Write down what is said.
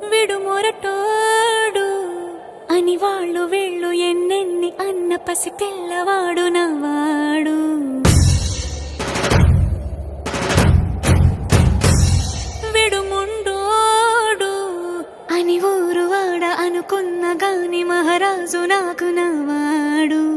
విడుమొరటోడు అని వాళ్ళు వీళ్ళు ఎన్నెన్ని అన్న పసి పిల్లవాడు నవ్వాడు. విడుముండోడు అని ఊరు వాడ అనుకున్న గాని మహారాజు నాకు నవ్వాడు.